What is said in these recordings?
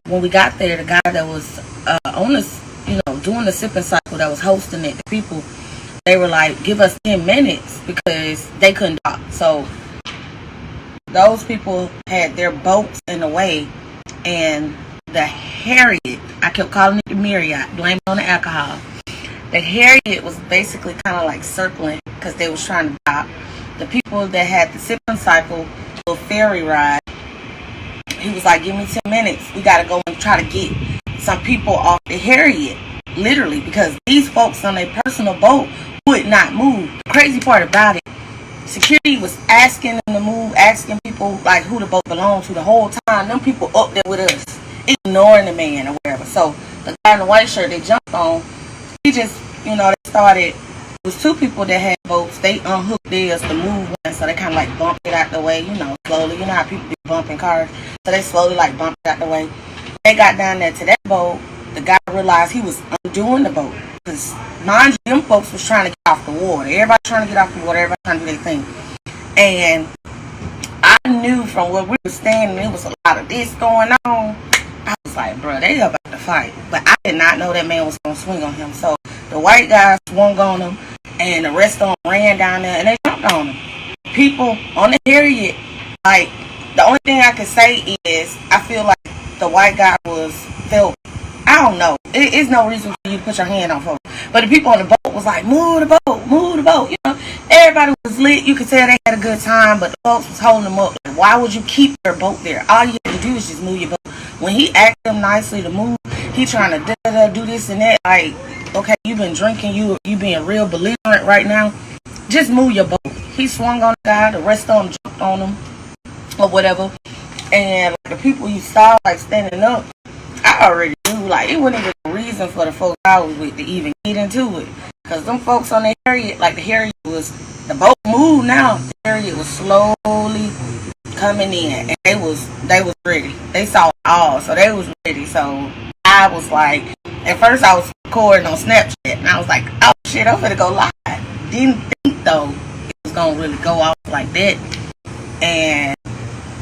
when we got there, the guy that was on this, doing the sipping cycle, that was hosting it, the people, they were like, give us 10 minutes because they couldn't dock. So those people had their boats in the way, and the Harriet, I kept calling it the Marriott, blame it on the alcohol. The Harriet was basically kind of like circling because they was trying to dock. The people that had the sipping cycle, the ferry ride, he was like, give me 10 minutes. We got to go and try to get some people off the Harriet, literally, because these folks on their personal boat would not move. The crazy part about it, security was asking them to move, asking people like who the boat belonged to the whole time. Them people up there with us, ignoring the man or whatever. So the guy in the white shirt they jumped on, he just, they started. It was two people that had boats. They unhooked theirs to move one, so they kind of like bumped it out the way, slowly. You know how people be bumping cars, so they slowly like bumped it out the way. They got down there to that boat. The guy realized he was undoing the boat, because mind you, them folks was trying to get off the water. Everybody trying to get off the water. Everybody trying to do their thing. And I knew from where we were standing, there was a lot of this going on. I was like, bro, they about to fight. But I did not know that man was going to swing on him. So the white guy swung on him, and the rest of them ran down there, and they jumped on him. People on the Harriet, like, the only thing I can say is I feel like the white guy felt, I don't know. It's no reason for you to put your hand on folks. But the people on the boat was like, move the boat, move the boat. Everybody was lit. You could tell they had a good time, but the folks was holding them up. Like, why would you keep your boat there? All you have to do is just move your boat. When he asked them nicely to move, he trying to do this and that. Like, okay, you been drinking, you being real belligerent right now. Just move your boat. He swung on the guy. The rest of them jumped on him or whatever. And the people you saw like standing up, I already knew, like, it wasn't even a reason for the folks I was with to even get into it. Because them folks on the Harriet, like the Harriet was, the boat moved now. The Harriet was slowly coming in, and they was ready. They saw it all, so they was ready. So I was like, at first I was recording on Snapchat, and I was like, oh shit, I'm gonna go live. Didn't think though it was gonna really go off like that. And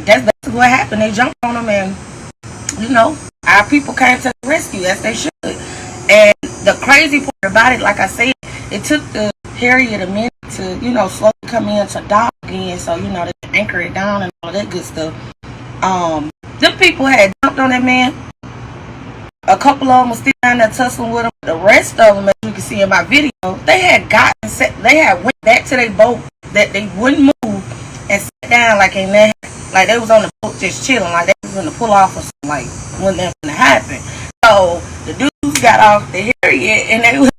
that's basically what happened. They jumped on them, and our people came to the rescue as they should. And the crazy part about it, like I said, it took the Harriet a minute to, slowly come in to dock again, so they anchor it down and all that good stuff. Them people had jumped on that man. A couple of them was still down there tussling with him. The rest of them, as you can see in my video, they had went back to their boat that they wouldn't move and sat down like they was on the boat just chilling, like they was gonna pull off or something, like when that gonna happen. So the dudes got off the Harriet and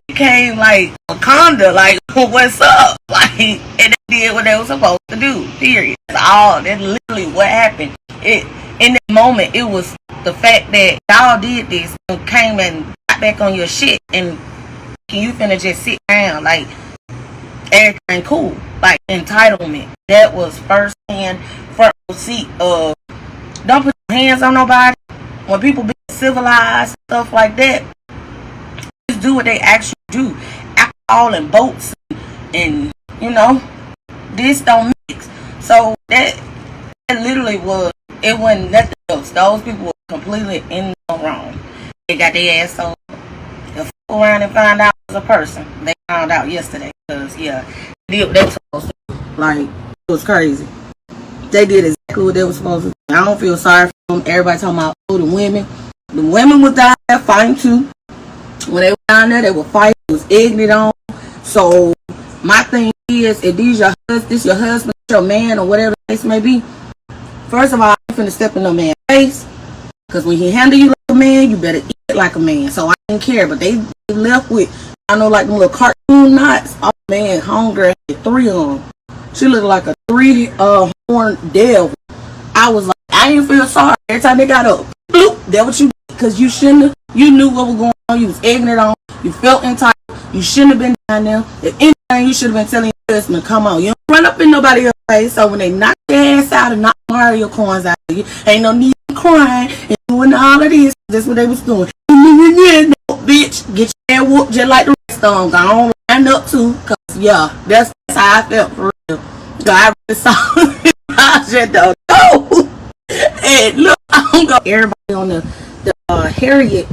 they came like Wakanda, like, what's up? Like, and they did what they were supposed to do. Period. That's literally what happened. In that moment, it was the fact that y'all did this and came and got back on your shit, and you finna just sit down, like, everything cool, like entitlement. That was first hand, front seat of don't put your hands on nobody. When people be civilized, stuff like that, just do what they actually do. Alcohol and boats and this don't mix. So that literally was, it wasn't nothing else. Those people were completely in the wrong. They got their ass on. They'll fool around and find out it was a person. They found out yesterday because they were supposed to. Like, it was crazy. They did exactly what they were supposed to do. I don't feel sorry for them. Everybody talking about the women. The women was down there fighting too. When they were down there, they were fighting. It was egging it on. So my thing is, if this your husband, your man, or whatever the case may be, first of all, I'm finna step in no man's face. Because when he handle you like a man, you better eat it like a man. So I didn't care. But they left with, like them little cartoon knots. Oh man, homegirl had 3 of them. She looked like a 3-horned devil. I was like, I didn't feel sorry. Every time they got up, bloop, that what you did. Because you shouldn't have. You knew what was going on. You was egging it on. You felt entitled. You shouldn't have been down there. If anything, you should have been telling your husband, come on. You don't run up in nobody else's face. So when they knock your ass out and knock Mario coins out of you, ain't no need to crying and doing all of this. That's what they was doing. No, bitch, get your ass whooped just like the rest of them. Go on, line up too. Because, that's how I felt for real. So I really saw I just don't know. And look, I don't go. Everybody on the Harriet,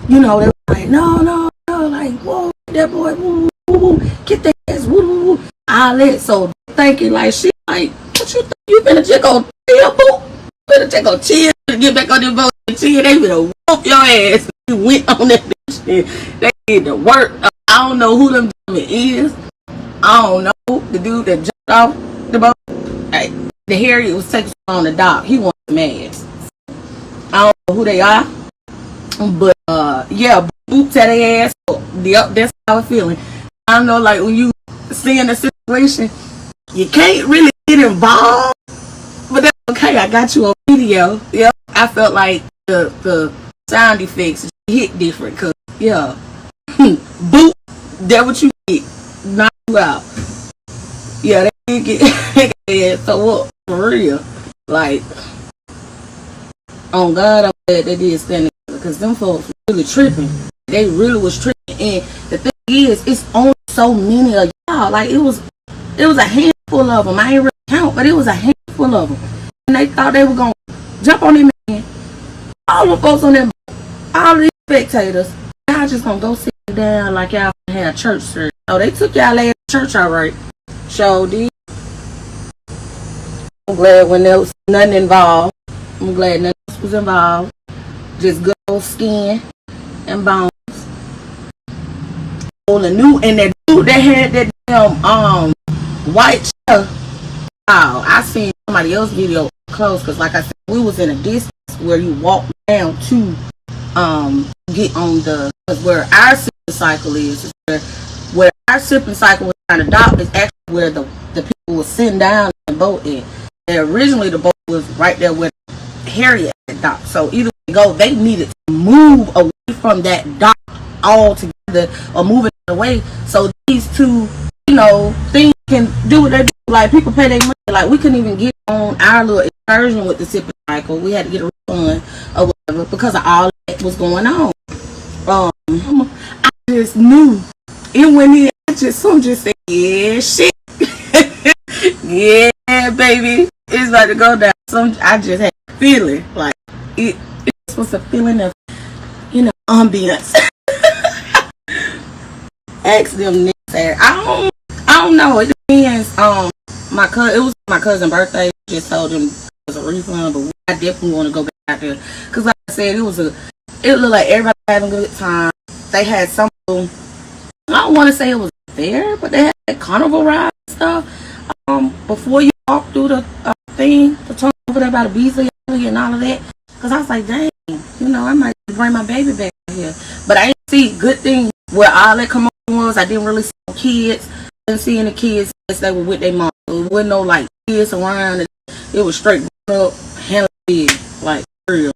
you know, they were like, no, like, whoa, that boy, woo, woo, woo, get that ass, woo, woo, woo, all that. So thinking like, shit, like, what you think? You finna just go chill, boo? Finna just go chill and get back on the boat and chill. They finna whoop your ass. You went on that bitch and they did the work. I don't know who them is. I don't know the dude that jumped off the boat. Hey, the Harriet was taking on the dock. He wanted some ass. I don't know who they are, but yeah, boots at their ass. Yep, that's how I'm feeling. I don't know, like when you see in a situation, you can't really get involved, but that's okay. I got you on video. Yep, I felt like the sound effects hit different, cause yeah, boot. That what you get, knock you out. Yeah, they get yeah. So what? For real, like. On God, I'm glad they did stand together because them folks really tripping. They really was tripping. And the thing is, it's only so many of y'all. Like, it was a handful of them. I ain't really count, but it was a handful of them. And they thought they were going to jump on them man. All the folks on them, all these spectators, y'all just going to go sit down like y'all had a church service. So they took y'all ass to church all right. So did. I'm glad when there was nothing involved. I'm glad nothing else was involved. Just good old skin and bones. On the new and that dude that had that damn white chair. Wow, I seen somebody else's video close because like I said, we was in a distance where you walk down to get on the where our sipping cycle is where our sipping cycle was trying to dock is actually where the people were sitting down in the boat in. And originally the boat was right there where Harriet dock. So either way go, they needed to move away from that dock altogether or move it away so these two, you know, things can do what they do. Like people pay their money. Like we couldn't even get on our little excursion with the sipping cycle. We had to get a refund or whatever because of all that was going on. I just knew it went in. I just said, yeah, shit. Yeah, baby. It's about to go down. I just had a feeling like it was a feeling of, you know, ambience. Ask them next Saturday. I don't know. It depends. It was my cousin's birthday. Just told him it was a refund, but I definitely want to go back out there because, like I said, it looked like everybody having a good time. They had some. I don't want to say it was fair, but they had carnival rides and stuff. Before you walk through the thing, the tunnel over there by the Beasley and all of that, because I was like, dang, you know, I might bring my baby back here. But I didn't see good things where all that come on was. I didn't really see kids. I didn't see any kids unless they were with their mom. There wasn't no like kids around. It was straight up, hella big, like real.